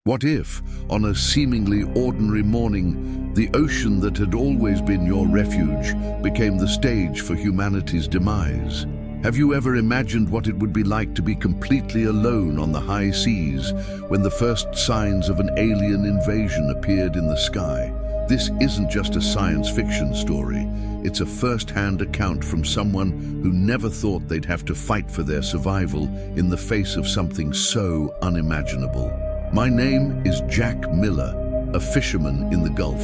What if, on a seemingly ordinary morning, the ocean that had always been your refuge became the stage for humanity's demise? Have you ever imagined what it would be like to be completely alone on the high seas when the first signs of an alien invasion appeared in the sky? This isn't just a science fiction story. It's a first-hand account from someone who never thought they'd have to fight for their survival in the face of something so unimaginable. My name is Jack Miller, a fisherman in the Gulf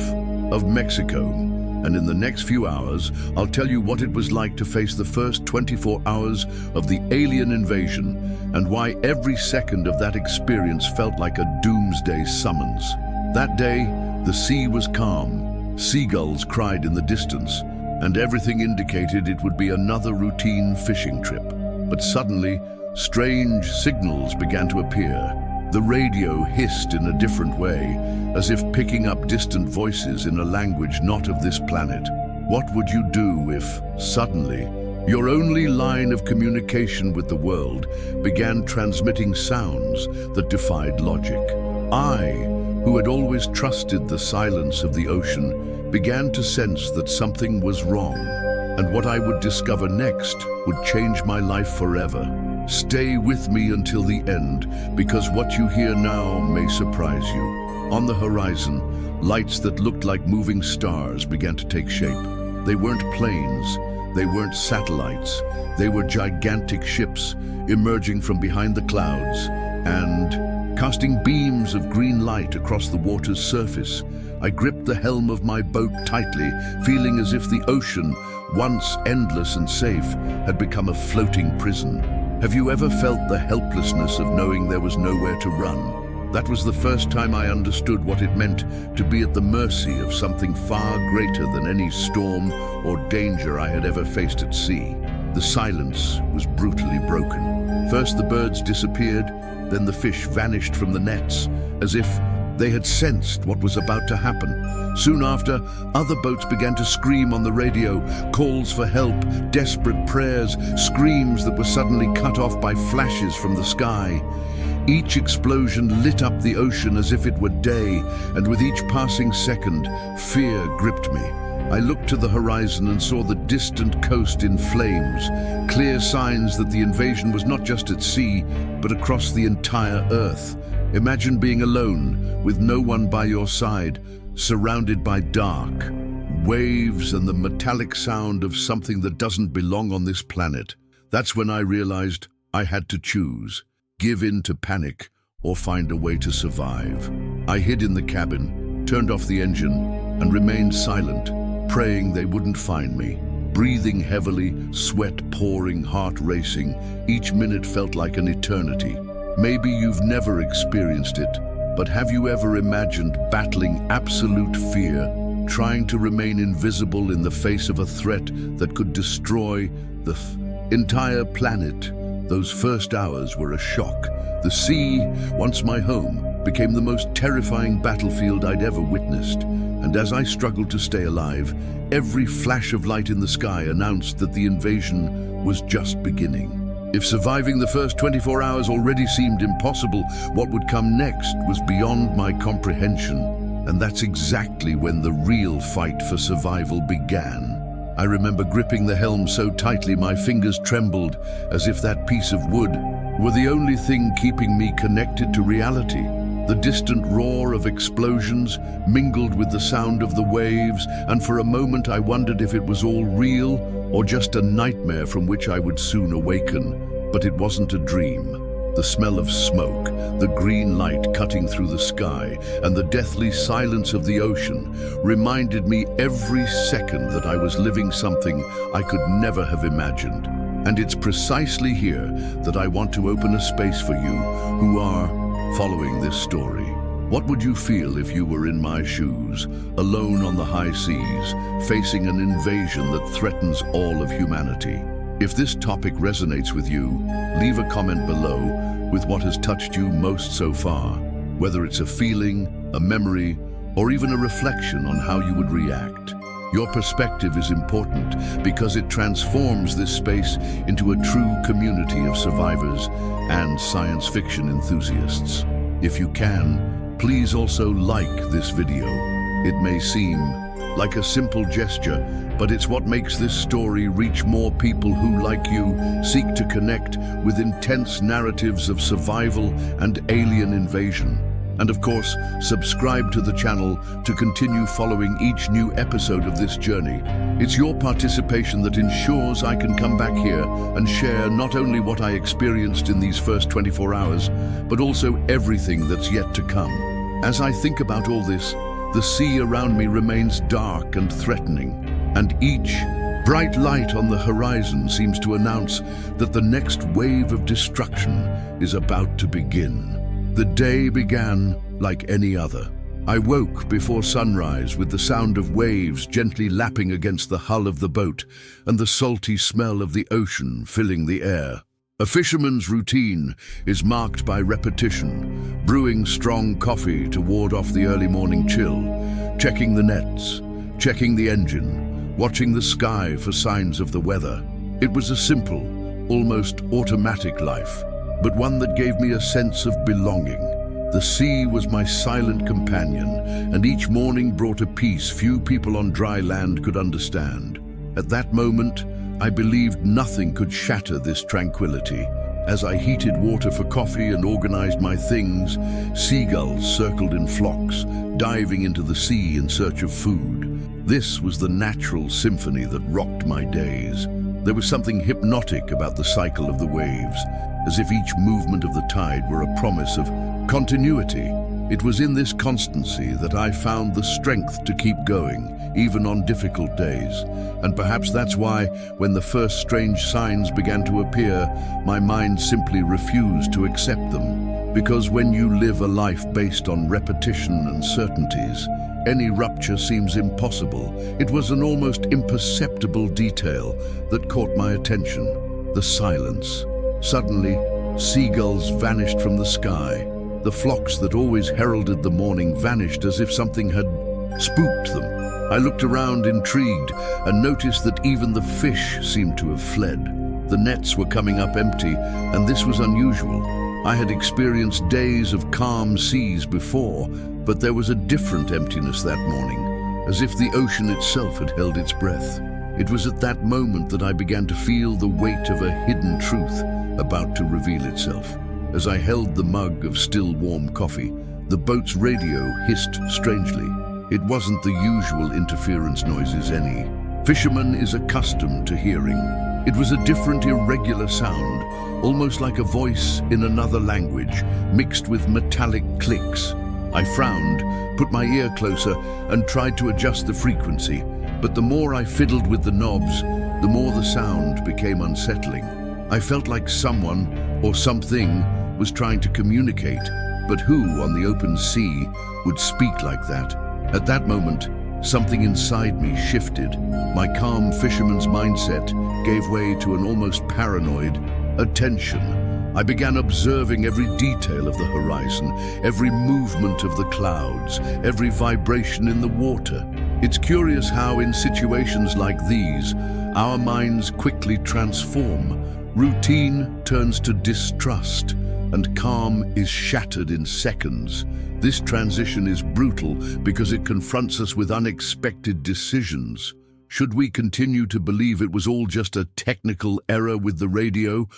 of Mexico, and in the next few hours, I'll tell you what it was like to face the first 24 hours of the alien invasion and why every second of that experience felt like a doomsday summons. That day, the sea was calm, seagulls cried in the distance, and everything indicated it would be another routine fishing trip. But suddenly, strange signals began to appear. The radio hissed in a different way, as if picking up distant voices in a language not of this planet. What would you do if, suddenly, your only line of communication with the world began transmitting sounds that defied logic? I, who had always trusted the silence of the ocean, began to sense that something was wrong, and what I would discover next would change my life forever. Stay with me until the end, because what you hear now may surprise you. On the horizon, lights that looked like moving stars began to take shape. They weren't planes, they weren't satellites, they were gigantic ships emerging from behind the clouds and casting beams of green light across the water's surface. I gripped the helm of my boat tightly, feeling as if the ocean, once endless and safe, had become a floating prison. Have you ever felt the helplessness of knowing there was nowhere to run? That was the first time I understood what it meant to be at the mercy of something far greater than any storm or danger I had ever faced at sea. The silence was brutally broken. First the birds disappeared, then the fish vanished from the nets, as if they had sensed what was about to happen. Soon after, other boats began to scream on the radio, calls for help, desperate prayers, screams that were suddenly cut off by flashes from the sky. Each explosion lit up the ocean as if it were day, and with each passing second, fear gripped me. I looked to the horizon and saw the distant coast in flames, clear signs that the invasion was not just at sea, but across the entire earth. Imagine being alone, with no one by your side, surrounded by dark, waves and the metallic sound of something that doesn't belong on this planet. That's when I realized I had to choose, give in to panic or find a way to survive. I hid in the cabin, turned off the engine, and remained silent, praying they wouldn't find me. Breathing heavily, sweat pouring, heart racing, each minute felt like an eternity. Maybe you've never experienced it, but have you ever imagined battling absolute fear, trying to remain invisible in the face of a threat that could destroy the entire planet? Those first hours were a shock. The sea, once my home, became the most terrifying battlefield I'd ever witnessed. And as I struggled to stay alive, every flash of light in the sky announced that the invasion was just beginning. If surviving the first 24 hours already seemed impossible, what would come next was beyond my comprehension. And that's exactly when the real fight for survival began. I remember gripping the helm so tightly my fingers trembled, as if that piece of wood were the only thing keeping me connected to reality. The distant roar of explosions mingled with the sound of the waves, and for a moment I wondered if it was all real or just a nightmare from which I would soon awaken. But it wasn't a dream. The smell of smoke, the green light cutting through the sky, and the deathly silence of the ocean reminded me every second that I was living something I could never have imagined. And it's precisely here that I want to open a space for you who are following this story. What would you feel if you were in my shoes, alone on the high seas, facing an invasion that threatens all of humanity? If this topic resonates with you, leave a comment below with what has touched you most so far, whether it's a feeling, a memory, or even a reflection on how you would react. Your perspective is important because it transforms this space into a true community of survivors and science fiction enthusiasts. If you can, Please also like this video. It may seem like a simple gesture, but it's what makes this story reach more people who, like you, seek to connect with intense narratives of survival and alien invasion. And of course, subscribe to the channel to continue following each new episode of this journey. It's your participation that ensures I can come back here and share not only what I experienced in these first 24 hours, but also everything that's yet to come. As I think about all this, the sea around me remains dark and threatening, and each bright light on the horizon seems to announce that the next wave of destruction is about to begin. The day began like any other. I woke before sunrise with the sound of waves gently lapping against the hull of the boat and the salty smell of the ocean filling the air. A fisherman's routine is marked by repetition, brewing strong coffee to ward off the early morning chill, checking the nets, checking the engine, watching the sky for signs of the weather. It was a simple, almost automatic life, but one that gave me a sense of belonging. The sea was my silent companion, and each morning brought a peace few people on dry land could understand. At that moment, I believed nothing could shatter this tranquility. As I heated water for coffee and organized my things, seagulls circled in flocks, diving into the sea in search of food. This was the natural symphony that rocked my days. There was something hypnotic about the cycle of the waves, as if each movement of the tide were a promise of continuity. It was in this constancy that I found the strength to keep going, even on difficult days. And perhaps that's why, when the first strange signs began to appear, my mind simply refused to accept them. Because when you live a life based on repetition and certainties, any rupture seems impossible. It was an almost imperceptible detail that caught my attention: the silence. Suddenly, seagulls vanished from the sky. The flocks that always heralded the morning vanished as if something had spooked them. I looked around intrigued and noticed that even the fish seemed to have fled. The nets were coming up empty, and this was unusual. I had experienced days of calm seas before, but there was a different emptiness that morning, as if the ocean itself had held its breath. It was at that moment that I began to feel the weight of a hidden truth about to reveal itself. As I held the mug of still warm coffee, the boat's radio hissed strangely. It wasn't the usual interference noises any fisherman is accustomed to hearing. It was a different, irregular sound, almost like a voice in another language, mixed with metallic clicks. I frowned, put my ear closer, and tried to adjust the frequency. But the more I fiddled with the knobs, the more the sound became unsettling. I felt like someone, or something, was trying to communicate, but who on the open sea would speak like that? At that moment, something inside me shifted. My calm fisherman's mindset gave way to an almost paranoid attention. I began observing every detail of the horizon, every movement of the clouds, every vibration in the water. It's curious how, in situations like these, our minds quickly transform. Routine turns to distrust, and calm is shattered in seconds. This transition is brutal because it confronts us with unexpected decisions. Should we continue to believe it was all just a technical error with the radio,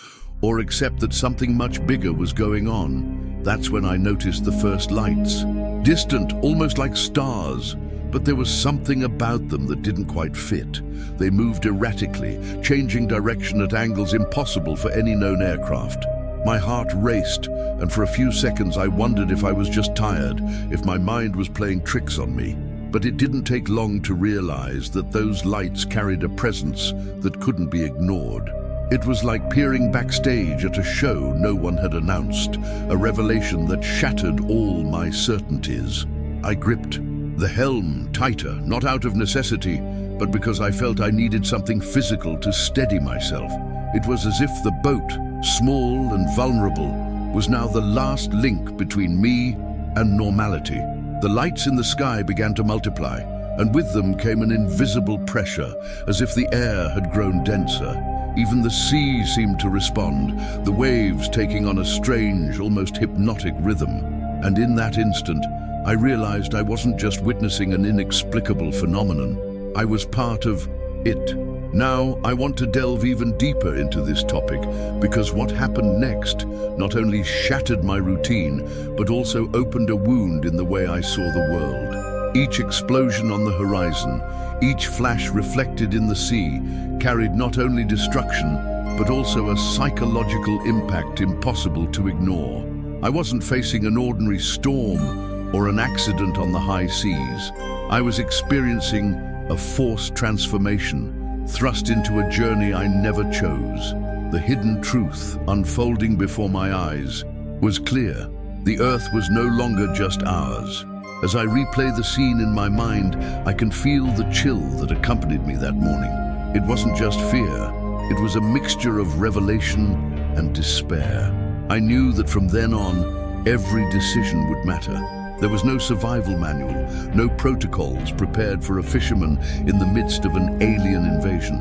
or accept that something much bigger was going on? That's when I noticed the first lights. Distant, almost like stars, but there was something about them that didn't quite fit. They moved erratically, changing direction at angles impossible for any known aircraft. My heart raced, and for a few seconds I wondered if I was just tired, if my mind was playing tricks on me. But it didn't take long to realize that those lights carried a presence that couldn't be ignored. It was like peering backstage at a show no one had announced, a revelation that shattered all my certainties. I gripped the helm tighter, not out of necessity, but because I felt I needed something physical to steady myself. It was as if the boat, small and vulnerable, was now the last link between me and normality. The lights in the sky began to multiply, and with them came an invisible pressure, as if the air had grown denser. Even the sea seemed to respond, the waves taking on a strange, almost hypnotic rhythm. And in that instant, I realized I wasn't just witnessing an inexplicable phenomenon. I was part of it. Now, I want to delve even deeper into this topic because what happened next not only shattered my routine, but also opened a wound in the way I saw the world. Each explosion on the horizon, each flash reflected in the sea, carried not only destruction, but also a psychological impact impossible to ignore. I wasn't facing an ordinary storm or an accident on the high seas. I was experiencing a forced transformation, thrust into a journey I never chose. The hidden truth unfolding before my eyes was clear. The earth was no longer just ours. As I replay the scene in my mind, I can feel the chill that accompanied me that morning. It wasn't just fear, it was a mixture of revelation and despair. I knew that from then on, every decision would matter. There was no survival manual, no protocols prepared for a fisherman in the midst of an alien invasion.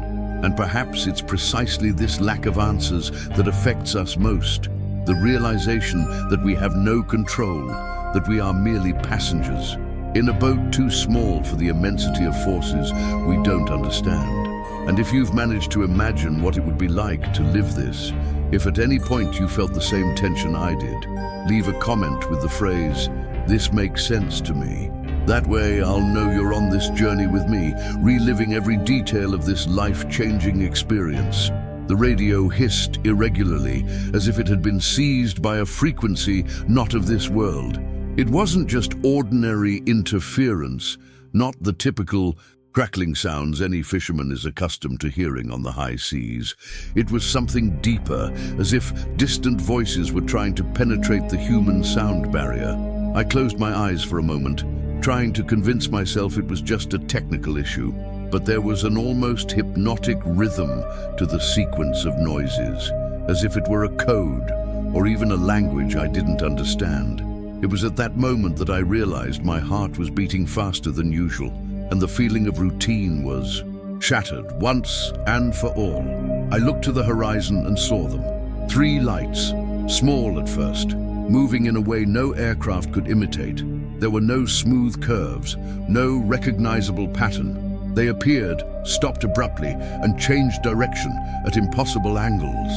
And perhaps it's precisely this lack of answers that affects us most. The realization that we have no control, that we are merely passengers in a boat too small for the immensity of forces we don't understand. And if you've managed to imagine what it would be like to live this, if at any point you felt the same tension I did, leave a comment with the phrase, "This makes sense to me." That way I'll know you're on this journey with me, reliving every detail of this life-changing experience. The radio hissed irregularly, as if it had been seized by a frequency not of this world. It wasn't just ordinary interference, not the typical crackling sounds any fisherman is accustomed to hearing on the high seas. It was something deeper, as if distant voices were trying to penetrate the human sound barrier. I closed my eyes for a moment, trying to convince myself it was just a technical issue, but there was an almost hypnotic rhythm to the sequence of noises, as if it were a code, or even a language I didn't understand. It was at that moment that I realized my heart was beating faster than usual, and the feeling of routine was shattered once and for all. I looked to the horizon and saw them. 3 lights, small at first, moving in a way no aircraft could imitate. There were no smooth curves, no recognizable pattern. They appeared, stopped abruptly, and changed direction at impossible angles.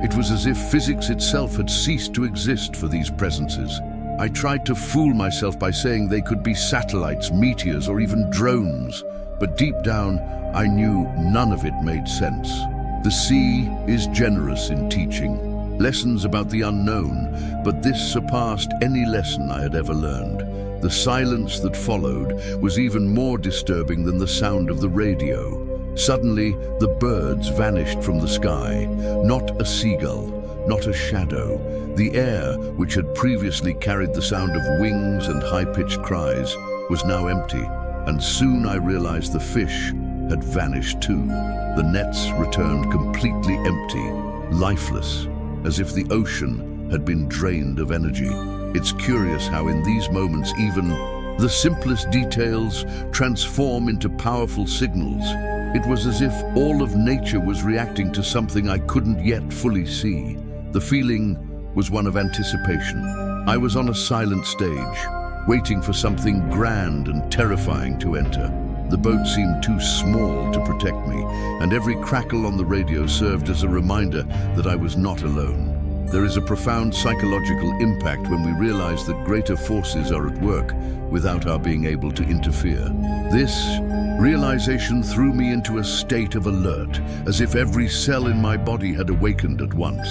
It was as if physics itself had ceased to exist for these presences. I tried to fool myself by saying they could be satellites, meteors, or even drones, but deep down, I knew none of it made sense. The sea is generous in teaching lessons about the unknown, but this surpassed any lesson I had ever learned. The silence that followed was even more disturbing than the sound of the radio. Suddenly, the birds vanished from the sky, not a seagull, not a shadow. The air, which had previously carried the sound of wings and high-pitched cries, was now empty, and soon I realized the fish had vanished too. The nets returned completely empty, lifeless, as if the ocean had been drained of energy. It's curious how in these moments even the simplest details transform into powerful signals. It was as if all of nature was reacting to something I couldn't yet fully see. The feeling was one of anticipation. I was on a silent stage, waiting for something grand and terrifying to enter. The boat seemed too small to protect me, and every crackle on the radio served as a reminder that I was not alone. There is a profound psychological impact when we realize that greater forces are at work without our being able to interfere. This realization threw me into a state of alert, as if every cell in my body had awakened at once.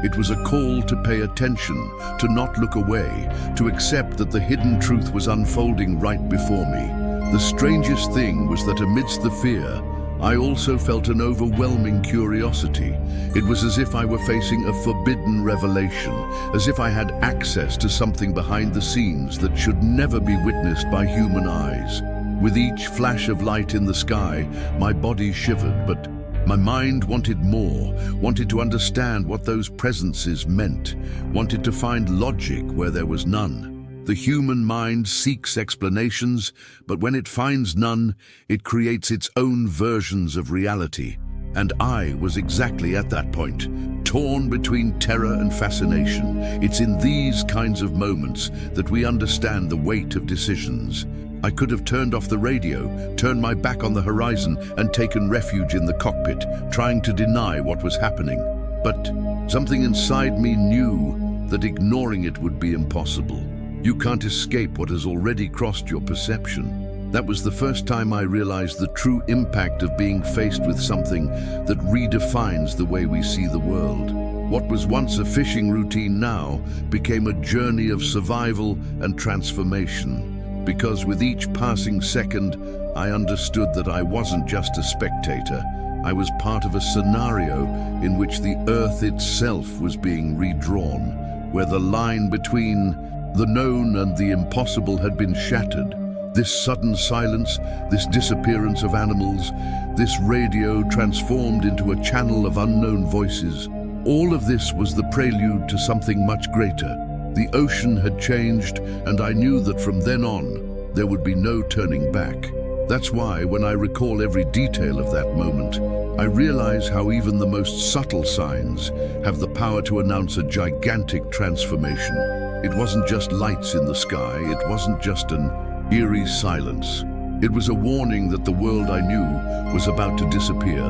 It was a call to pay attention, to not look away, to accept that the hidden truth was unfolding right before me. The strangest thing was that amidst the fear, I also felt an overwhelming curiosity. It was as if I were facing a forbidden revelation, as if I had access to something behind the scenes that should never be witnessed by human eyes. With each flash of light in the sky, my body shivered, but my mind wanted more, wanted to understand what those presences meant, wanted to find logic where there was none. The human mind seeks explanations, but when it finds none, it creates its own versions of reality. And I was exactly at that point, torn between terror and fascination. It's in these kinds of moments that we understand the weight of decisions. I could have turned off the radio, turned my back on the horizon, and taken refuge in the cockpit, trying to deny what was happening. But something inside me knew that ignoring it would be impossible. You can't escape what has already crossed your perception. That was the first time I realized the true impact of being faced with something that redefines the way we see the world. What was once a fishing routine now became a journey of survival and transformation. Because with each passing second, I understood that I wasn't just a spectator. I was part of a scenario in which the Earth itself was being redrawn, where the line between the known and the impossible had been shattered. This sudden silence, this disappearance of animals, this radio transformed into a channel of unknown voices. All of this was the prelude to something much greater. The ocean had changed, and I knew that from then on, there would be no turning back. That's why, when I recall every detail of that moment, I realize how even the most subtle signs have the power to announce a gigantic transformation. It wasn't just lights in the sky, it wasn't just an eerie silence. It was a warning that the world I knew was about to disappear.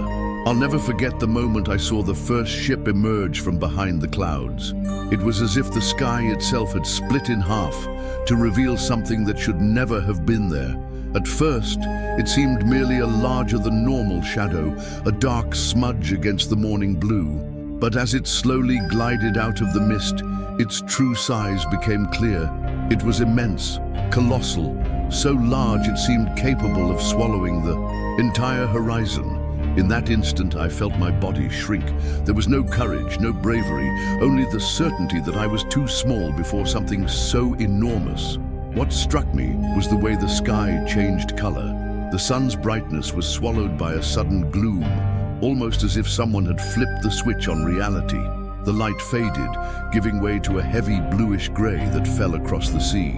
I'll never forget the moment I saw the first ship emerge from behind the clouds. It was as if the sky itself had split in half to reveal something that should never have been there. At first, it seemed merely a larger-than-normal shadow, a dark smudge against the morning blue. But as it slowly glided out of the mist, its true size became clear. It was immense, colossal, so large it seemed capable of swallowing the entire horizon. In that instant, I felt my body shrink. There was no courage, no bravery, only the certainty that I was too small before something so enormous. What struck me was the way the sky changed color. The sun's brightness was swallowed by a sudden gloom, almost as if someone had flipped the switch on reality. The light faded, giving way to a heavy bluish gray that fell across the sea.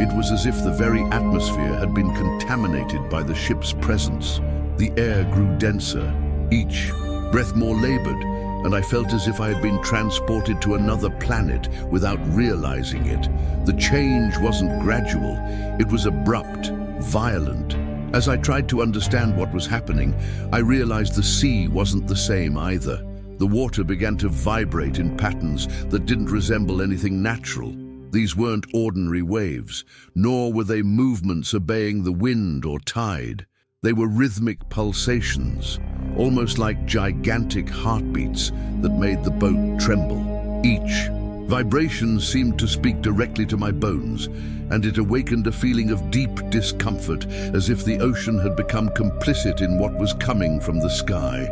It was as if the very atmosphere had been contaminated by the ship's presence. The air grew denser, each breath more labored, and I felt as if I had been transported to another planet without realizing it. The change wasn't gradual, it was abrupt, violent. As I tried to understand what was happening, I realized the sea wasn't the same either. The water began to vibrate in patterns that didn't resemble anything natural. These weren't ordinary waves, nor were they movements obeying the wind or tide. They were rhythmic pulsations, almost like gigantic heartbeats that made the boat tremble. Each vibration seemed to speak directly to my bones, and it awakened a feeling of deep discomfort, as if the ocean had become complicit in what was coming from the sky.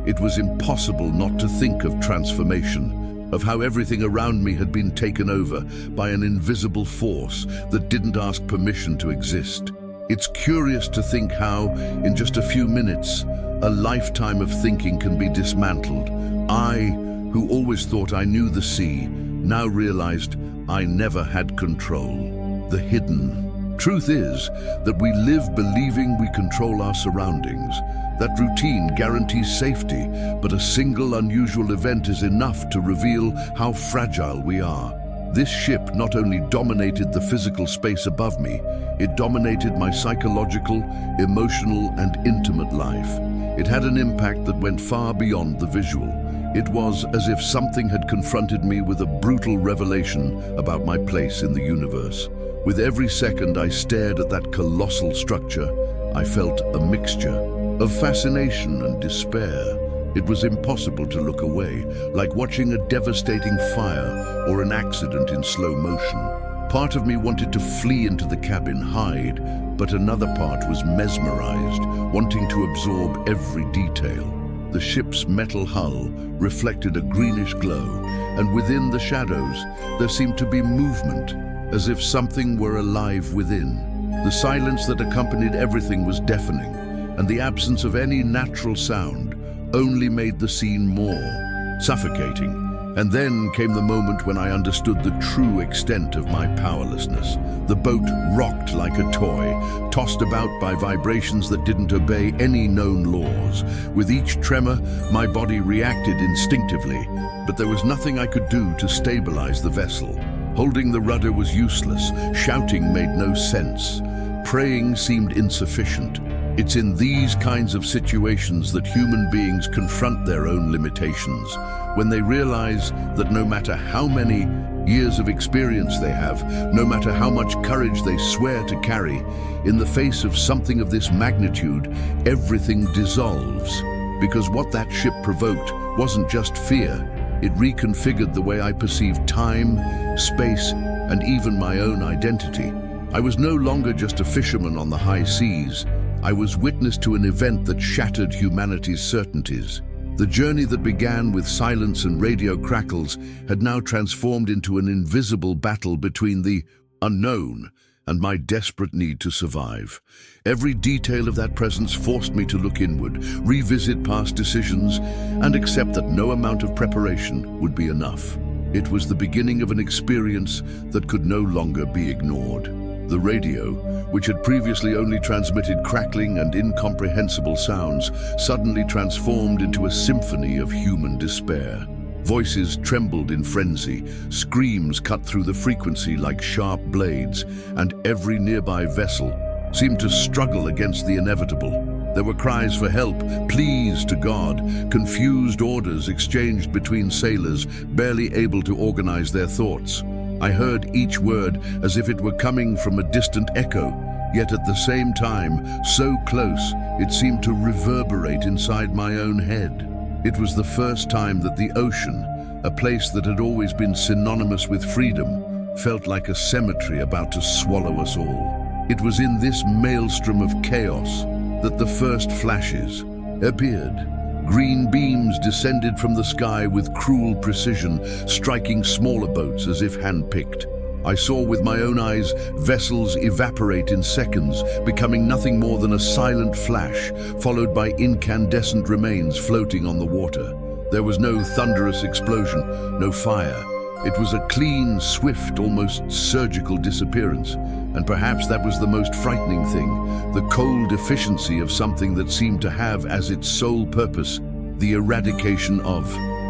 It was impossible not to think of transformation, of how everything around me had been taken over by an invisible force that didn't ask permission to exist. It's curious to think how, in just a few minutes, a lifetime of thinking can be dismantled. I, who always thought I knew the sea, now realized I never had control. The hidden truth is that we live believing we control our surroundings. That routine guarantees safety, but a single unusual event is enough to reveal how fragile we are. This ship not only dominated the physical space above me, it dominated my psychological, emotional, and intimate life. It had an impact that went far beyond the visual. It was as if something had confronted me with a brutal revelation about my place in the universe. With every second I stared at that colossal structure, I felt a mixture of fascination and despair. It was impossible to look away, like watching a devastating fire or an accident in slow motion. Part of me wanted to flee into the cabin, hide, but another part was mesmerized, wanting to absorb every detail. The ship's metal hull reflected a greenish glow, and within the shadows there seemed to be movement, as if something were alive within. The silence that accompanied everything was deafening, and the absence of any natural sound only made the scene more suffocating, And then came the moment when I understood the true extent of my powerlessness. The boat rocked like a toy, tossed about by vibrations that didn't obey any known laws. With each tremor, my body reacted instinctively, but there was nothing I could do to stabilize the vessel. Holding the rudder was useless, shouting made no sense, praying seemed insufficient. It's in these kinds of situations that human beings confront their own limitations, when they realize that no matter how many years of experience they have, no matter how much courage they swear to carry, in the face of something of this magnitude, everything dissolves. Because what that ship provoked wasn't just fear, it reconfigured the way I perceived time, space, and even my own identity. I was no longer just a fisherman on the high seas. I was witness to an event that shattered humanity's certainties. The journey that began with silence and radio crackles had now transformed into an invisible battle between the unknown and my desperate need to survive. Every detail of that presence forced me to look inward, revisit past decisions, and accept that no amount of preparation would be enough. It was the beginning of an experience that could no longer be ignored. The radio, which had previously only transmitted crackling and incomprehensible sounds, suddenly transformed into a symphony of human despair. Voices trembled in frenzy, screams cut through the frequency like sharp blades, and every nearby vessel seemed to struggle against the inevitable. There were cries for help, pleas to God, confused orders exchanged between sailors, barely able to organize their thoughts. I heard each word as if it were coming from a distant echo, yet at the same time, so close, it seemed to reverberate inside my own head. It was the first time that the ocean, a place that had always been synonymous with freedom, felt like a cemetery about to swallow us all. It was in this maelstrom of chaos that the first flashes appeared. Green beams descended from the sky with cruel precision, striking smaller boats as if hand-picked. I saw with my own eyes vessels evaporate in seconds, becoming nothing more than a silent flash, followed by incandescent remains floating on the water. There was no thunderous explosion, no fire. It was a clean, swift, almost surgical disappearance. And perhaps that was the most frightening thing, the cold efficiency of something that seemed to have as its sole purpose the eradication of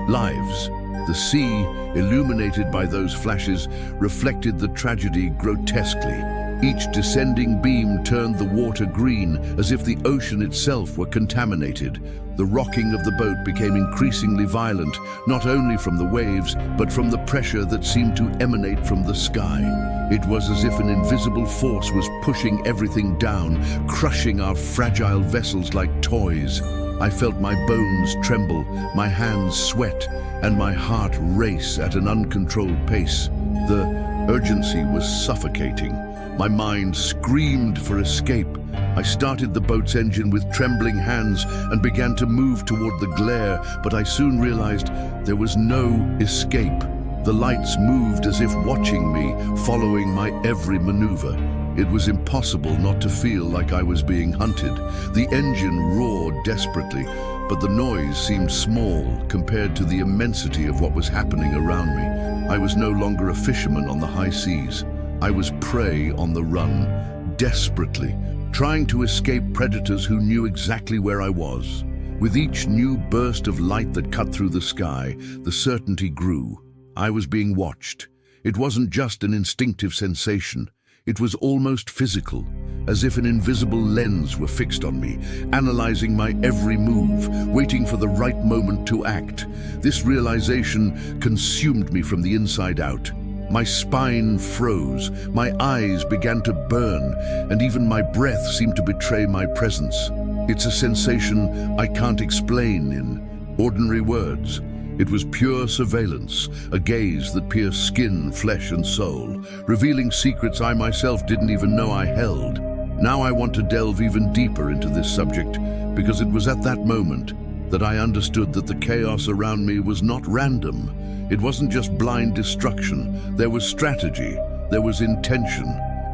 lives. The sea, illuminated by those flashes, reflected the tragedy grotesquely. Each descending beam turned the water green, as if the ocean itself were contaminated. The rocking of the boat became increasingly violent, not only from the waves, but from the pressure that seemed to emanate from the sky. It was as if an invisible force was pushing everything down, crushing our fragile vessels like toys. I felt my bones tremble, my hands sweat, and my heart race at an uncontrolled pace. The urgency was suffocating. My mind screamed for escape. I started the boat's engine with trembling hands and began to move toward the glare, but I soon realized there was no escape. The lights moved as if watching me, following my every maneuver. It was impossible not to feel like I was being hunted. The engine roared desperately, but the noise seemed small compared to the immensity of what was happening around me. I was no longer a fisherman on the high seas. I was prey on the run, desperately, trying to escape predators who knew exactly where I was. With each new burst of light that cut through the sky, the certainty grew. I was being watched. It wasn't just an instinctive sensation. It was almost physical, as if an invisible lens were fixed on me, analyzing my every move, waiting for the right moment to act. This realization consumed me from the inside out. My spine froze, my eyes began to burn, and even my breath seemed to betray my presence. It's a sensation I can't explain in ordinary words. It was pure surveillance, a gaze that pierced skin, flesh, and soul, revealing secrets I myself didn't even know I held. Now I want to delve even deeper into this subject, because it was at that moment that I understood that the chaos around me was not random. It wasn't just blind destruction. There was strategy. There was intention.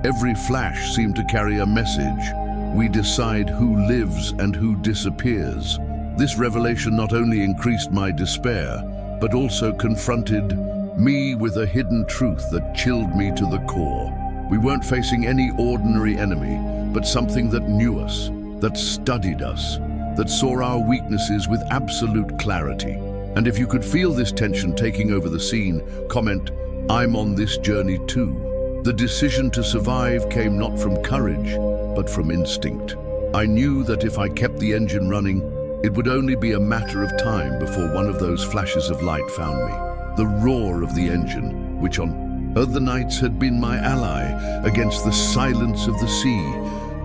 Every flash seemed to carry a message. We decide who lives and who disappears. This revelation not only increased my despair, but also confronted me with a hidden truth that chilled me to the core. We weren't facing any ordinary enemy, but something that knew us, that studied us, that saw our weaknesses with absolute clarity. And if you could feel this tension taking over the scene, comment, "I'm on this journey too." The decision to survive came not from courage, but from instinct. I knew that if I kept the engine running, it would only be a matter of time before one of those flashes of light found me. The roar of the engine, which on other nights had been my ally against the silence of the sea,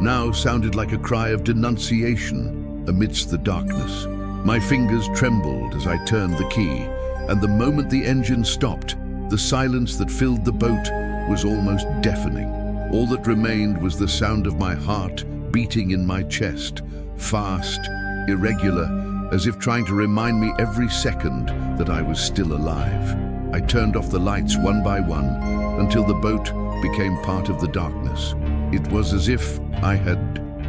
now sounded like a cry of denunciation amidst the darkness. My fingers trembled as I turned the key, and the moment the engine stopped, the silence that filled the boat was almost deafening. All that remained was the sound of my heart beating in my chest, fast, irregular, as if trying to remind me every second that I was still alive. I turned off the lights one by one until the boat became part of the darkness. It was as if I had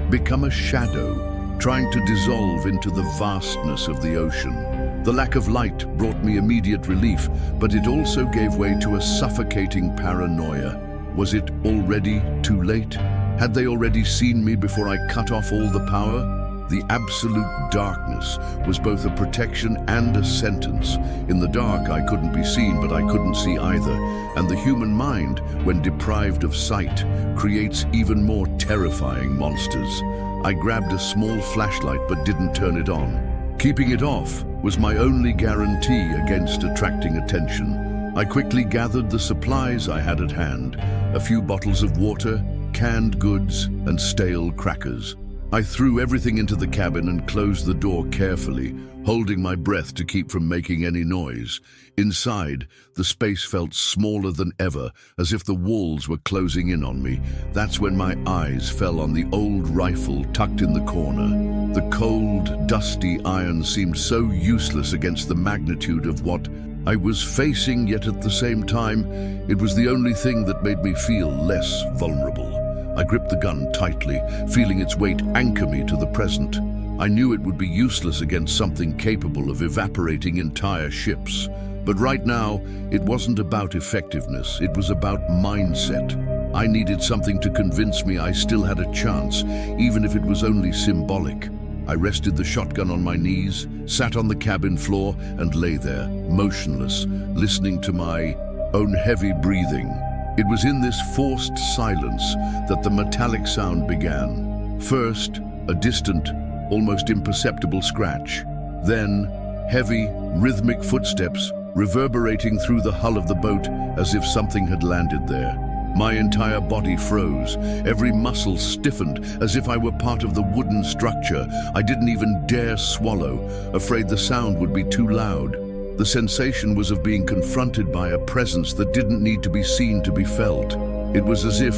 become a shadow, trying to dissolve into the vastness of the ocean. The lack of light brought me immediate relief, but it also gave way to a suffocating paranoia. Was it already too late? Had they already seen me before I cut off all the power? The absolute darkness was both a protection and a sentence. In the dark, I couldn't be seen, but I couldn't see either. And the human mind, when deprived of sight, creates even more terrifying monsters. I grabbed a small flashlight but didn't turn it on. Keeping it off was my only guarantee against attracting attention. I quickly gathered the supplies I had at hand, a few bottles of water, canned goods, and stale crackers. I threw everything into the cabin and closed the door carefully, holding my breath to keep from making any noise. Inside, the space felt smaller than ever, as if the walls were closing in on me. That's when my eyes fell on the old rifle tucked in the corner. The cold, dusty iron seemed so useless against the magnitude of what I was facing, yet at the same time, it was the only thing that made me feel less vulnerable. I gripped the gun tightly, feeling its weight anchor me to the present. I knew it would be useless against something capable of evaporating entire ships. But right now, it wasn't about effectiveness, it was about mindset. I needed something to convince me I still had a chance, even if it was only symbolic. I rested the shotgun on my knees, sat on the cabin floor, and lay there, motionless, listening to my own heavy breathing. It was in this forced silence that the metallic sound began. First, a distant, almost imperceptible scratch. Then, heavy, rhythmic footsteps reverberating through the hull of the boat as if something had landed there. My entire body froze, every muscle stiffened as if I were part of the wooden structure. I didn't even dare swallow, afraid the sound would be too loud. The sensation was of being confronted by a presence that didn't need to be seen to be felt. It was as if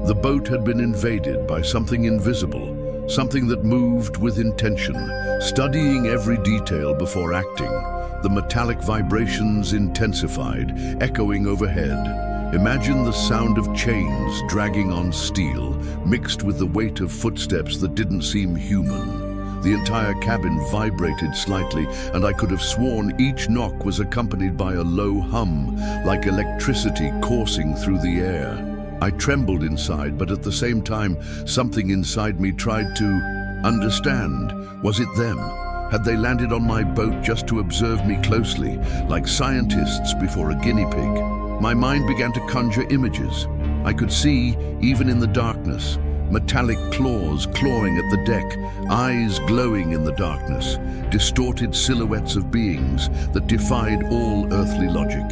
the boat had been invaded by something invisible, something that moved with intention, studying every detail before acting. The metallic vibrations intensified, echoing overhead. Imagine the sound of chains dragging on steel, mixed with the weight of footsteps that didn't seem human. The entire cabin vibrated slightly, and I could have sworn each knock was accompanied by a low hum, like electricity coursing through the air. I trembled inside, but at the same time, something inside me tried to understand. Was it them? Had they landed on my boat just to observe me closely, like scientists before a guinea pig? My mind began to conjure images. I could see, even in the darkness, metallic claws clawing at the deck, eyes glowing in the darkness, distorted silhouettes of beings that defied all earthly logic.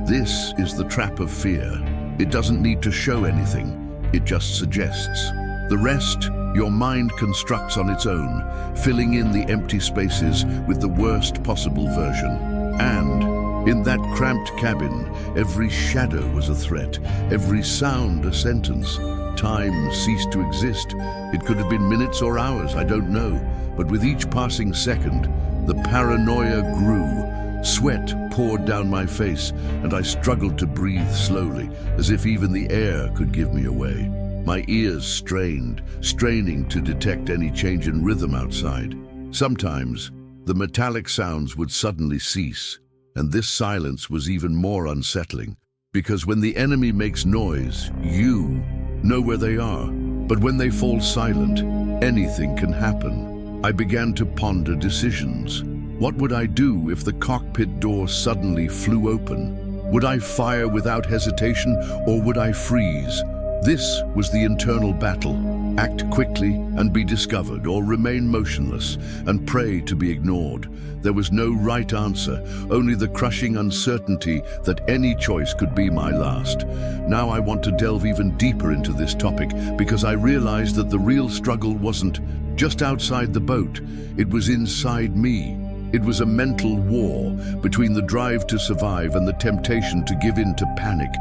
This is the trap of fear. It doesn't need to show anything, it just suggests. The rest, your mind constructs on its own, filling in the empty spaces with the worst possible version. And in that cramped cabin, every shadow was a threat, every sound a sentence. Time ceased to exist. It could have been minutes or hours, I don't know. But with each passing second, the paranoia grew. Sweat poured down my face, and I struggled to breathe slowly, as if even the air could give me away. My ears strained, straining to detect any change in rhythm outside. Sometimes, the metallic sounds would suddenly cease, And this silence was even more unsettling, because when the enemy makes noise, you know where they are. But when they fall silent, anything can happen. I began to ponder decisions. What would I do if the cockpit door suddenly flew open? Would I fire without hesitation, or would I freeze? This was the internal battle. Act quickly and be discovered, or remain motionless and pray to be ignored. There was no right answer, only the crushing uncertainty that any choice could be my last. Now I want to delve even deeper into this topic, because I realized that the real struggle wasn't just outside the boat, it was inside me. It was a mental war between the drive to survive and the temptation to give in to panic.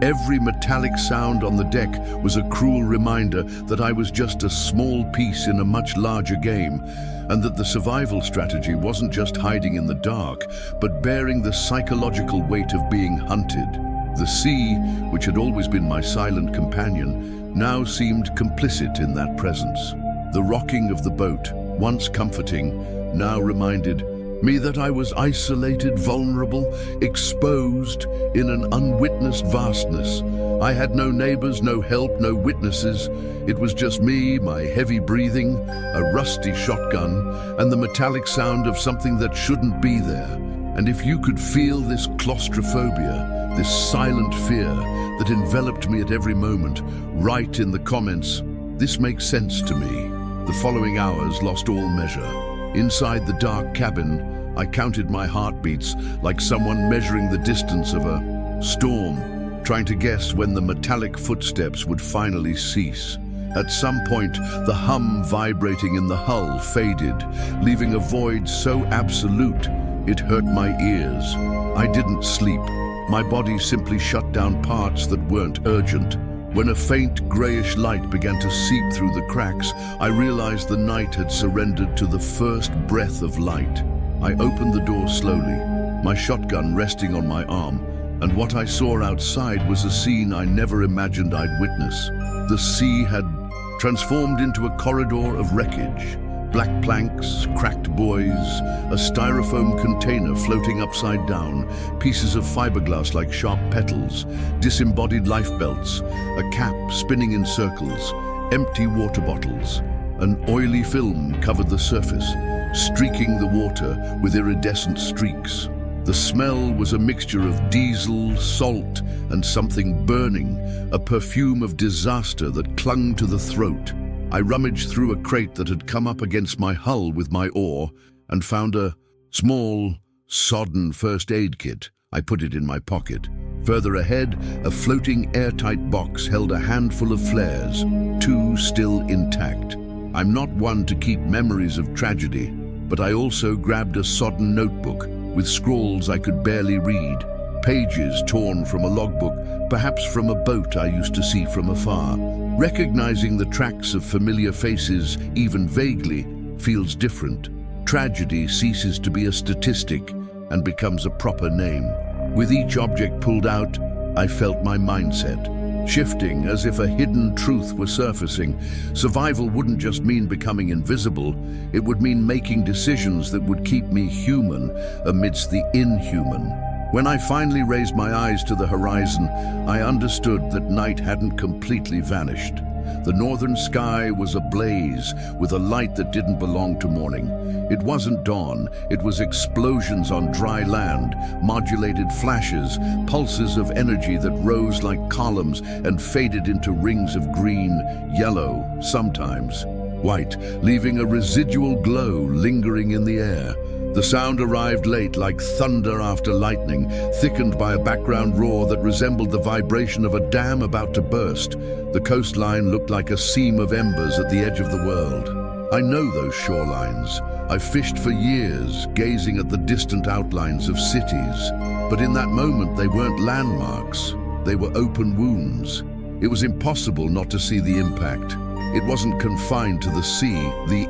Every metallic sound on the deck was a cruel reminder that I was just a small piece in a much larger game, and that the survival strategy wasn't just hiding in the dark, but bearing the psychological weight of being hunted. The sea, which had always been my silent companion, now seemed complicit in that presence. The rocking of the boat, once comforting, now reminded me that I was isolated, vulnerable, exposed in an unwitnessed vastness. I had no neighbors, no help, no witnesses. It was just me, my heavy breathing, a rusty shotgun, and the metallic sound of something that shouldn't be there. And if you could feel this claustrophobia, this silent fear that enveloped me at every moment, write in the comments, "This makes sense to me." The following hours lost all measure. Inside the dark cabin, I counted my heartbeats like someone measuring the distance of a storm, trying to guess when the metallic footsteps would finally cease. At some point, the hum vibrating in the hull faded, leaving a void so absolute it hurt my ears. I didn't sleep. My body simply shut down parts that weren't urgent. When a faint grayish light began to seep through the cracks, I realized the night had surrendered to the first breath of light. I opened the door slowly, my shotgun resting on my arm, and what I saw outside was a scene I never imagined I'd witness. The sea had transformed into a corridor of wreckage. Black planks, cracked buoys, a styrofoam container floating upside down, pieces of fiberglass like sharp petals, disembodied lifebelts, a cap spinning in circles, empty water bottles. An oily film covered the surface, streaking the water with iridescent streaks. The smell was a mixture of diesel, salt, and something burning, a perfume of disaster that clung to the throat. I rummaged through a crate that had come up against my hull with my oar and found a small, sodden first aid kit. I put it in my pocket. Further ahead, a floating airtight box held a handful of flares, two still intact. I'm not one to keep memories of tragedy, but I also grabbed a sodden notebook with scrawls I could barely read, pages torn from a logbook, perhaps from a boat I used to see from afar. Recognizing the tracks of familiar faces, even vaguely, feels different. Tragedy ceases to be a statistic and becomes a proper name. With each object pulled out, I felt my mindset shifting, as if a hidden truth were surfacing. Survival wouldn't just mean becoming invisible, it would mean making decisions that would keep me human amidst the inhuman. When I finally raised my eyes to the horizon, I understood that night hadn't completely vanished. The northern sky was ablaze with a light that didn't belong to morning. It wasn't dawn, it was explosions on dry land, modulated flashes, pulses of energy that rose like columns and faded into rings of green, yellow, sometimes white, leaving a residual glow lingering in the air. The sound arrived late, like thunder after lightning, thickened by a background roar that resembled the vibration of a dam about to burst. The coastline looked like a seam of embers at the edge of the world. I know those shorelines. I've fished for years, gazing at the distant outlines of cities. But in that moment, they weren't landmarks. They were open wounds. It was impossible not to see the impact. It wasn't confined to the sea. The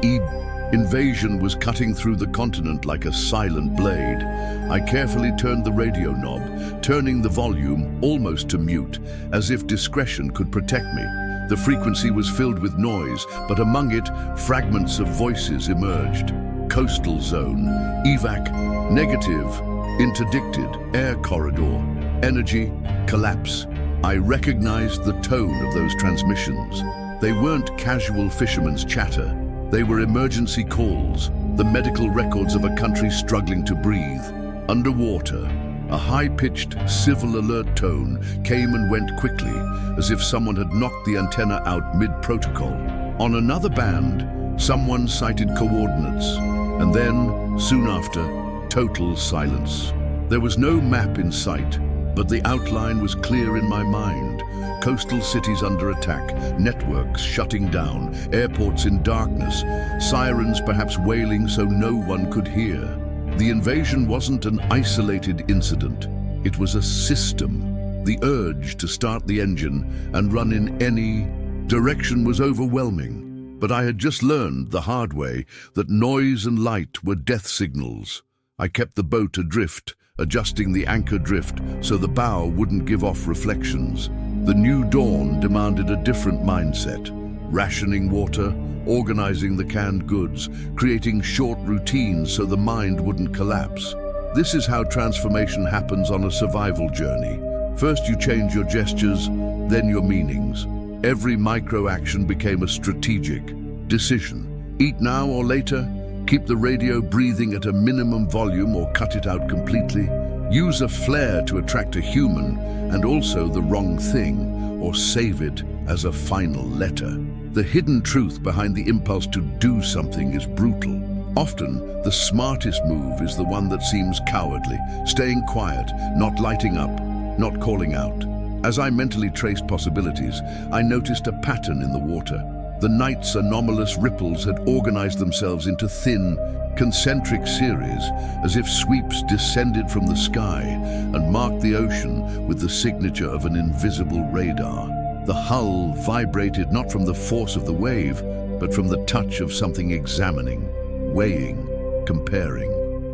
invasion was cutting through the continent like a silent blade. I carefully turned the radio knob, turning the volume almost to mute, as if discretion could protect me. The frequency was filled with noise, but among it, fragments of voices emerged. Coastal zone, evac, negative, Interdicted, air corridor, energy, collapse. I recognized the tone of those transmissions. They weren't casual fishermen's chatter. They were emergency calls, the medical records of a country struggling to breathe. Underwater, a high-pitched civil alert tone came and went quickly, as if someone had knocked the antenna out mid-protocol. On another band, someone cited coordinates, and then, soon after, total silence. There was no map in sight, but the outline was clear in my mind. Coastal cities under attack, networks shutting down, airports in darkness, sirens perhaps wailing so no one could hear. The invasion wasn't an isolated incident. It was a system. The urge to start the engine and run in any direction was overwhelming. But I had just learned the hard way that noise and light were death signals. I kept the boat adrift, adjusting the anchor drift so the bow wouldn't give off reflections. The new dawn demanded a different mindset. Rationing water, organizing the canned goods, creating short routines so the mind wouldn't collapse. This is how transformation happens on a survival journey. First you change your gestures, then your meanings. Every micro-action became a strategic decision. Eat now or later? Keep the radio breathing at a minimum volume or cut it out completely? Use a flare to attract a human and also the wrong thing, or save it as a final letter. The hidden truth behind the impulse to do something is brutal. Often, the smartest move is the one that seems cowardly, staying quiet, not lighting up, not calling out. As I mentally traced possibilities, I noticed a pattern in the water. The night's anomalous ripples had organized themselves into thin, concentric series, as if sweeps descended from the sky and marked the ocean with the signature of an invisible radar. The hull vibrated not from the force of the wave, but from the touch of something examining, weighing, comparing.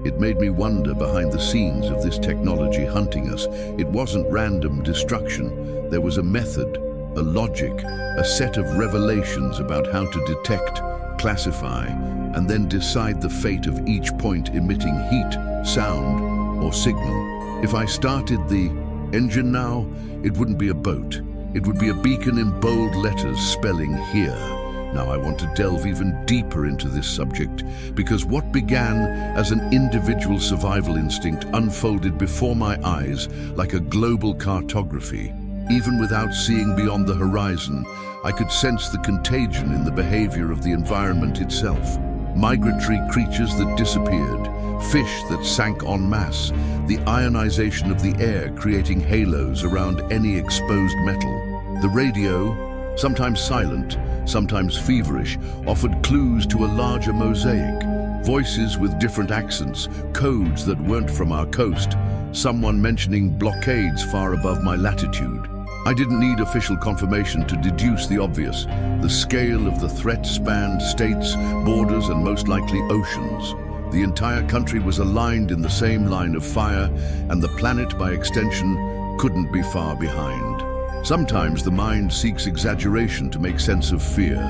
It made me wonder behind the scenes of this technology hunting us. It wasn't random destruction. There was a method, a logic, a set of revelations about how to detect, classify, and then decide the fate of each point emitting heat, sound, or signal. If I started the engine now, it wouldn't be a boat. It would be a beacon in bold letters spelling here. Now I want to delve even deeper into this subject, because what began as an individual survival instinct unfolded before my eyes like a global cartography. Even without seeing beyond the horizon, I could sense the contagion in the behavior of the environment itself. Migratory creatures that disappeared, fish that sank en masse, the ionization of the air creating halos around any exposed metal. The radio, sometimes silent, sometimes feverish, offered clues to a larger mosaic. Voices with different accents, codes that weren't from our coast, someone mentioning blockades far above my latitude. I didn't need official confirmation to deduce the obvious. The scale of the threat spanned states, borders, and most likely oceans. The entire country was aligned in the same line of fire, and the planet, by extension, couldn't be far behind. Sometimes the mind seeks exaggeration to make sense of fear,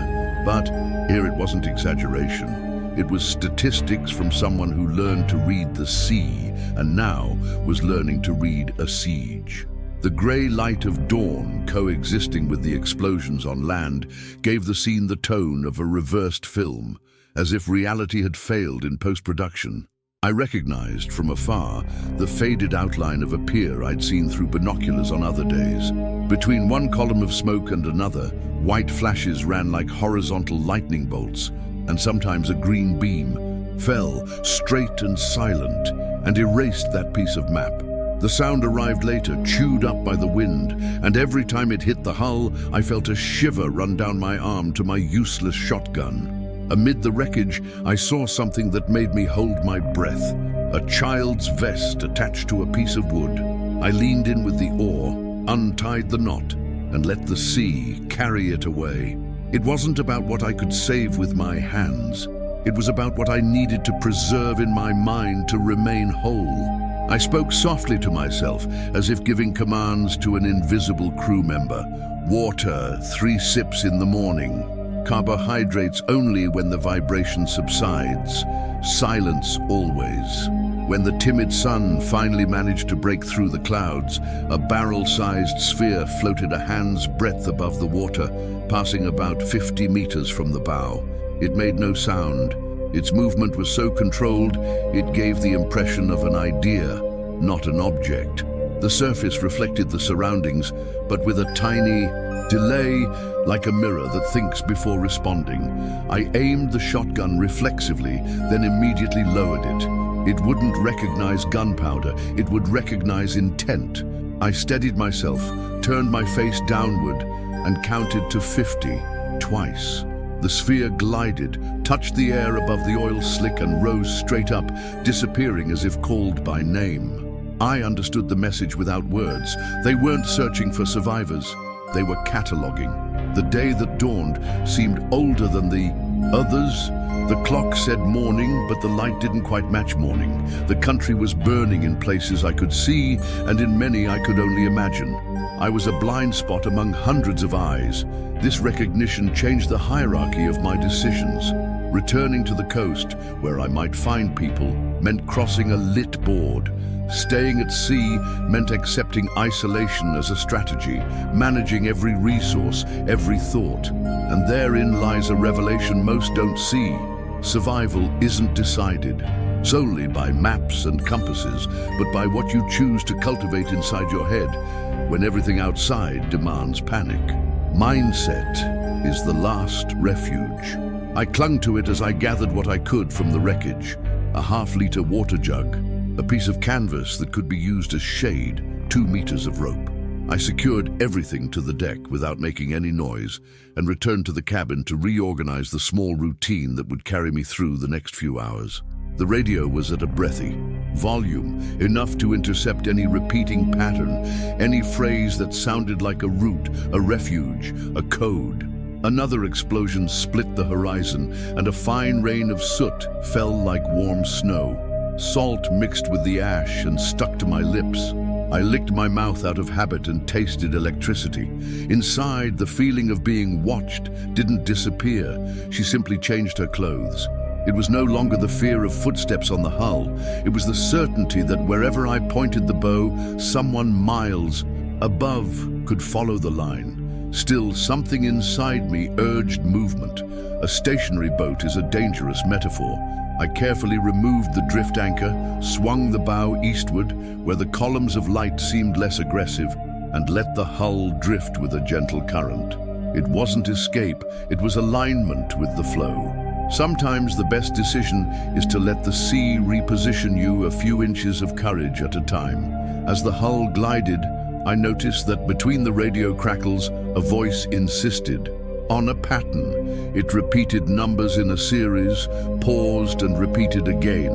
but here it wasn't exaggeration. It was statistics from someone who learned to read the sea, and now was learning to read a siege. The grey light of dawn, coexisting with the explosions on land, gave the scene the tone of a reversed film, as if reality had failed in post-production. I recognized from afar the faded outline of a pier I'd seen through binoculars on other days. Between one column of smoke and another, white flashes ran like horizontal lightning bolts, and sometimes a green beam fell, straight and silent, and erased that piece of map. The sound arrived later, chewed up by the wind, and every time it hit the hull, I felt a shiver run down my arm to my useless shotgun. Amid the wreckage, I saw something that made me hold my breath. A child's vest attached to a piece of wood. I leaned in with the oar, untied the knot, and let the sea carry it away. It wasn't about what I could save with my hands. It was about what I needed to preserve in my mind to remain whole. I spoke softly to myself, as if giving commands to an invisible crew member. Water, 3 sips in the morning. Carbohydrates only when the vibration subsides. Silence always. When the timid sun finally managed to break through the clouds, a barrel-sized sphere floated a hand's breadth above the water, passing about 50 meters from the bow. It made no sound. Its movement was so controlled, it gave the impression of an idea, not an object. The surface reflected the surroundings, but with a tiny delay, like a mirror that thinks before responding. I aimed the shotgun reflexively, then immediately lowered it. It wouldn't recognize gunpowder, it would recognize intent. I steadied myself, turned my face downward, and counted to 50, twice. The sphere glided, touched the air above the oil slick and rose straight up, disappearing as if called by name. I understood the message without words. They weren't searching for survivors. They were cataloging. The day that dawned seemed older than the others. The clock said morning, but the light didn't quite match morning. The country was burning in places I could see, and in many I could only imagine. I was a blind spot among hundreds of eyes. This recognition changed the hierarchy of my decisions. Returning to the coast, where I might find people, meant crossing a lit board. Staying at sea meant accepting isolation as a strategy, managing every resource, every thought. And therein lies a revelation most don't see. Survival isn't decided solely by maps and compasses, but by what you choose to cultivate inside your head when everything outside demands panic. Mindset is the last refuge. I clung to it as I gathered what I could from the wreckage: a half-liter water jug, a piece of canvas that could be used as shade, 2 meters of rope. I secured everything to the deck without making any noise and returned to the cabin to reorganize the small routine that would carry me through the next few hours. The radio was at a breathy volume, enough to intercept any repeating pattern, any phrase that sounded like a route, a refuge, a code. Another explosion split the horizon, and a fine rain of soot fell like warm snow. Salt mixed with the ash and stuck to my lips. I licked my mouth out of habit and tasted electricity. Inside, the feeling of being watched didn't disappear. She simply changed her clothes. It was no longer the fear of footsteps on the hull. It was the certainty that wherever I pointed the bow, someone miles above could follow the line. Still, something inside me urged movement. A stationary boat is a dangerous metaphor. I carefully removed the drift anchor, swung the bow eastward, where the columns of light seemed less aggressive, and let the hull drift with a gentle current. It wasn't escape, it was alignment with the flow. Sometimes the best decision is to let the sea reposition you a few inches of courage at a time. As the hull glided, I noticed that between the radio crackles, a voice insisted on a pattern. It repeated numbers in a series, paused and repeated again.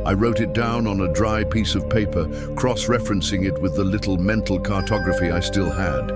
I wrote it down on a dry piece of paper, cross-referencing it with the little mental cartography I still had.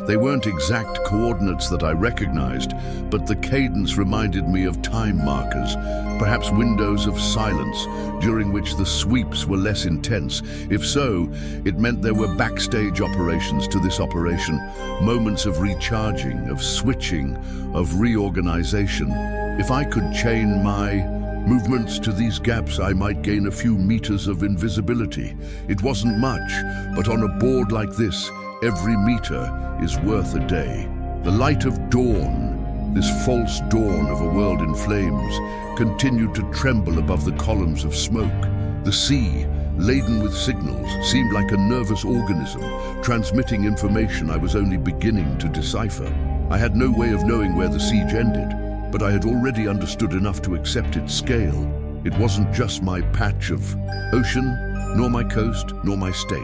They weren't exact coordinates that I recognized, but the cadence reminded me of time markers, perhaps windows of silence during which the sweeps were less intense. If so, it meant there were backstage operations to this operation, moments of recharging, of switching, of reorganization. If I could chain my movements to these gaps, I might gain a few meters of invisibility. It wasn't much, but on a board like this, every meter is worth a day. The light of dawn, this false dawn of a world in flames, continued to tremble above the columns of smoke. The sea, laden with signals, seemed like a nervous organism, transmitting information I was only beginning to decipher. I had no way of knowing where the siege ended, but I had already understood enough to accept its scale. It wasn't just my patch of ocean, nor my coast, nor my state.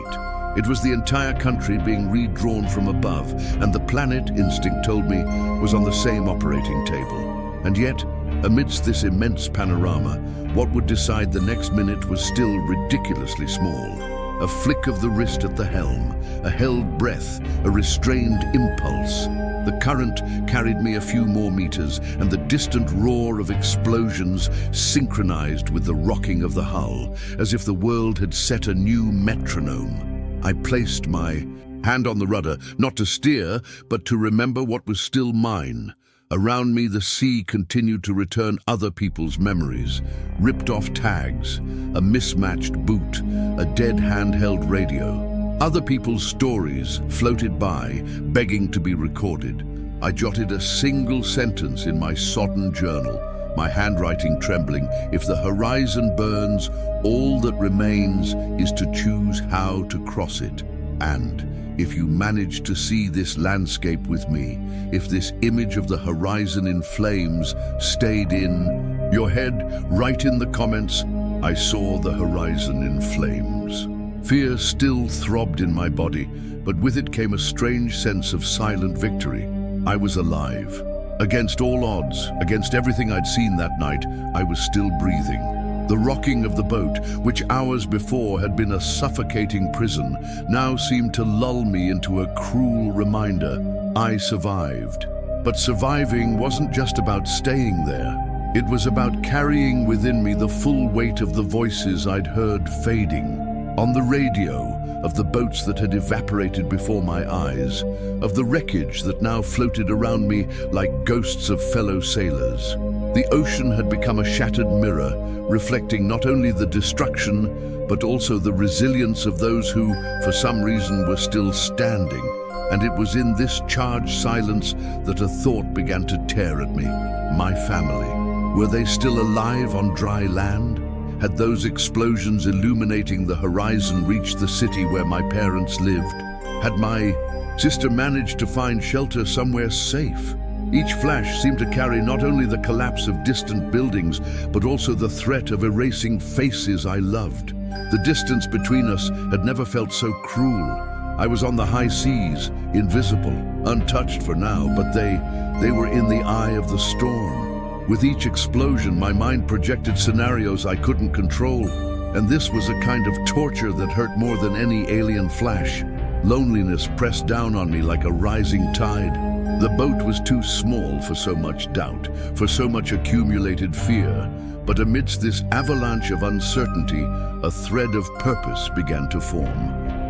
It was the entire country being redrawn from above, and the planet, instinct told me, was on the same operating table. And yet, amidst this immense panorama, what would decide the next minute was still ridiculously small. A flick of the wrist at the helm, a held breath, a restrained impulse. The current carried me a few more meters, and the distant roar of explosions synchronized with the rocking of the hull, as if the world had set a new metronome. I placed my hand on the rudder, not to steer, but to remember what was still mine, Around me, the sea continued to return other people's memories, ripped-off tags, a mismatched boot, a dead handheld radio. Other people's stories floated by, begging to be recorded. I jotted a single sentence in my sodden journal, my handwriting trembling. If the horizon burns, all that remains is to choose how to cross it. And if you manage to see this landscape with me, if this image of the horizon in flames stayed in your head, write in the comments, "I saw the horizon in flames." Fear still throbbed in my body, but with it came a strange sense of silent victory. I was alive. Against all odds, against everything I'd seen that night, I was still breathing. The rocking of the boat, which hours before had been a suffocating prison, now seemed to lull me into a cruel reminder. I survived. But surviving wasn't just about staying there. It was about carrying within me the full weight of the voices I'd heard fading. On the radio, of the boats that had evaporated before my eyes, of the wreckage that now floated around me like ghosts of fellow sailors. The ocean had become a shattered mirror, reflecting not only the destruction, but also the resilience of those who, for some reason, were still standing. And it was in this charged silence that a thought began to tear at me. My family. Were they still alive on dry land? Had those explosions illuminating the horizon reached the city where my parents lived? Had my sister managed to find shelter somewhere safe? Each flash seemed to carry not only the collapse of distant buildings, but also the threat of erasing faces I loved. The distance between us had never felt so cruel. I was on the high seas, invisible, untouched for now, but they were in the eye of the storm. With each explosion, my mind projected scenarios I couldn't control, and this was a kind of torture that hurt more than any alien flash. Loneliness pressed down on me like a rising tide. The boat was too small for so much doubt, for so much accumulated fear, but amidst this avalanche of uncertainty, a thread of purpose began to form.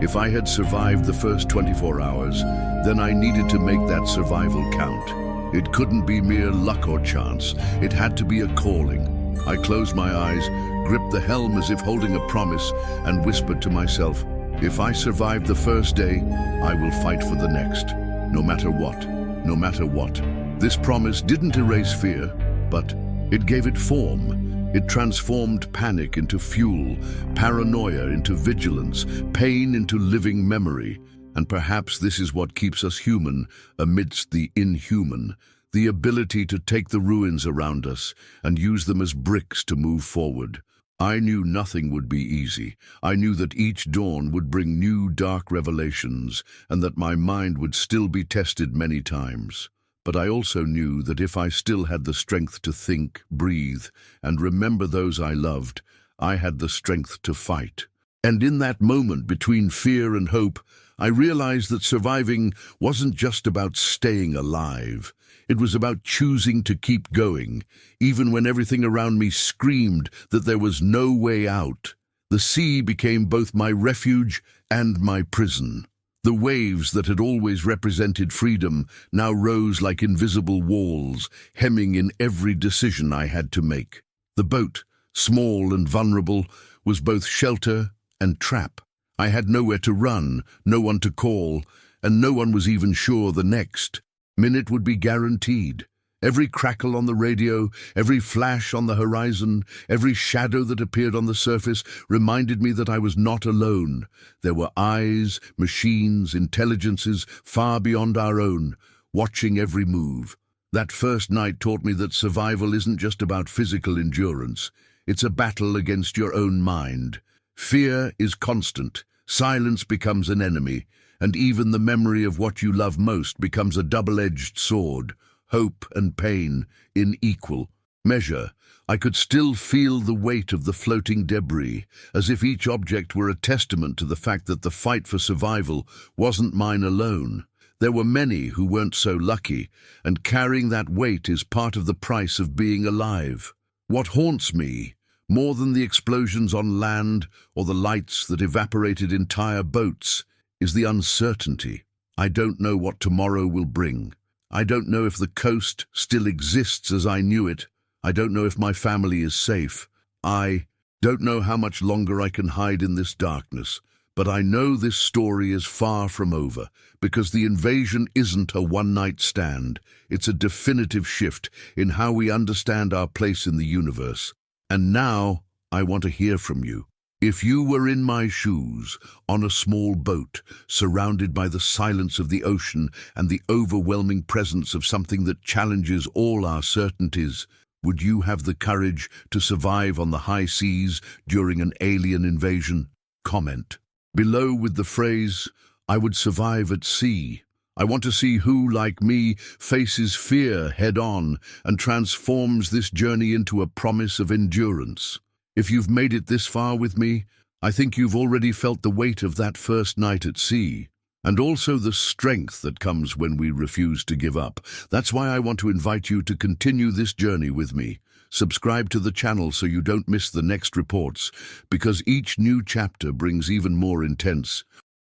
If I had survived the first 24 hours, then I needed to make that survival count. It couldn't be mere luck or chance. It had to be a calling. I closed my eyes, gripped the helm as if holding a promise, and whispered to myself, if I survive the first day, I will fight for the next. No matter what, no matter what. This promise didn't erase fear, but it gave it form. It transformed panic into fuel, paranoia into vigilance, pain into living memory. And perhaps this is what keeps us human amidst the inhuman, the ability to take the ruins around us and use them as bricks to move forward. I knew nothing would be easy. I knew that each dawn would bring new dark revelations and that my mind would still be tested many times. But I also knew that if I still had the strength to think, breathe, and remember those I loved, I had the strength to fight. And in that moment between fear and hope, I realized that surviving wasn't just about staying alive. It was about choosing to keep going, even when everything around me screamed that there was no way out. The sea became both my refuge and my prison. The waves that had always represented freedom now rose like invisible walls, hemming in every decision I had to make. The boat, small and vulnerable, was both shelter and trap. I had nowhere to run, no one to call, and no one was even sure the next minute would be guaranteed. Every crackle on the radio, every flash on the horizon, every shadow that appeared on the surface reminded me that I was not alone. There were eyes, machines, intelligences far beyond our own, watching every move. That first night taught me that survival isn't just about physical endurance. It's a battle against your own mind. Fear is constant. Silence becomes an enemy, and even the memory of what you love most becomes a double-edged sword. Hope and pain in equal measure. I could still feel the weight of the floating debris, as if each object were a testament to the fact that the fight for survival wasn't mine alone. There were many who weren't so lucky, and carrying that weight is part of the price of being alive. What haunts me, more than the explosions on land or the lights that evaporated entire boats, is the uncertainty. I don't know what tomorrow will bring. I don't know if the coast still exists as I knew it. I don't know if my family is safe. I don't know how much longer I can hide in this darkness. But I know this story is far from over, because the invasion isn't a one-night stand. It's a definitive shift in how we understand our place in the universe. And now, I want to hear from you. If you were in my shoes, on a small boat, surrounded by the silence of the ocean and the overwhelming presence of something that challenges all our certainties, would you have the courage to survive on the high seas during an alien invasion? Comment below with the phrase, "I would survive at sea." I want to see who, like me, faces fear head-on and transforms this journey into a promise of endurance. If you've made it this far with me, I think you've already felt the weight of that first night at sea, and also the strength that comes when we refuse to give up. That's why I want to invite you to continue this journey with me. Subscribe to the channel so you don't miss the next reports, because each new chapter brings even more intense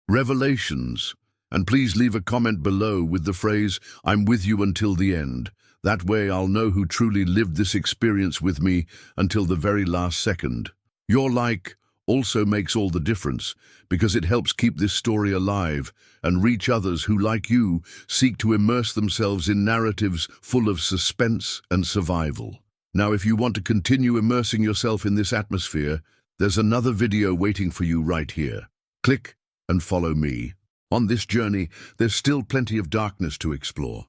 revelations. And please leave a comment below with the phrase, "I'm with you until the end." That way I'll know who truly lived this experience with me until the very last second. Your like also makes all the difference, because it helps keep this story alive and reach others who, like you, seek to immerse themselves in narratives full of suspense and survival. Now, if you want to continue immersing yourself in this atmosphere, there's another video waiting for you right here. Click and follow me. On this journey, there's still plenty of darkness to explore.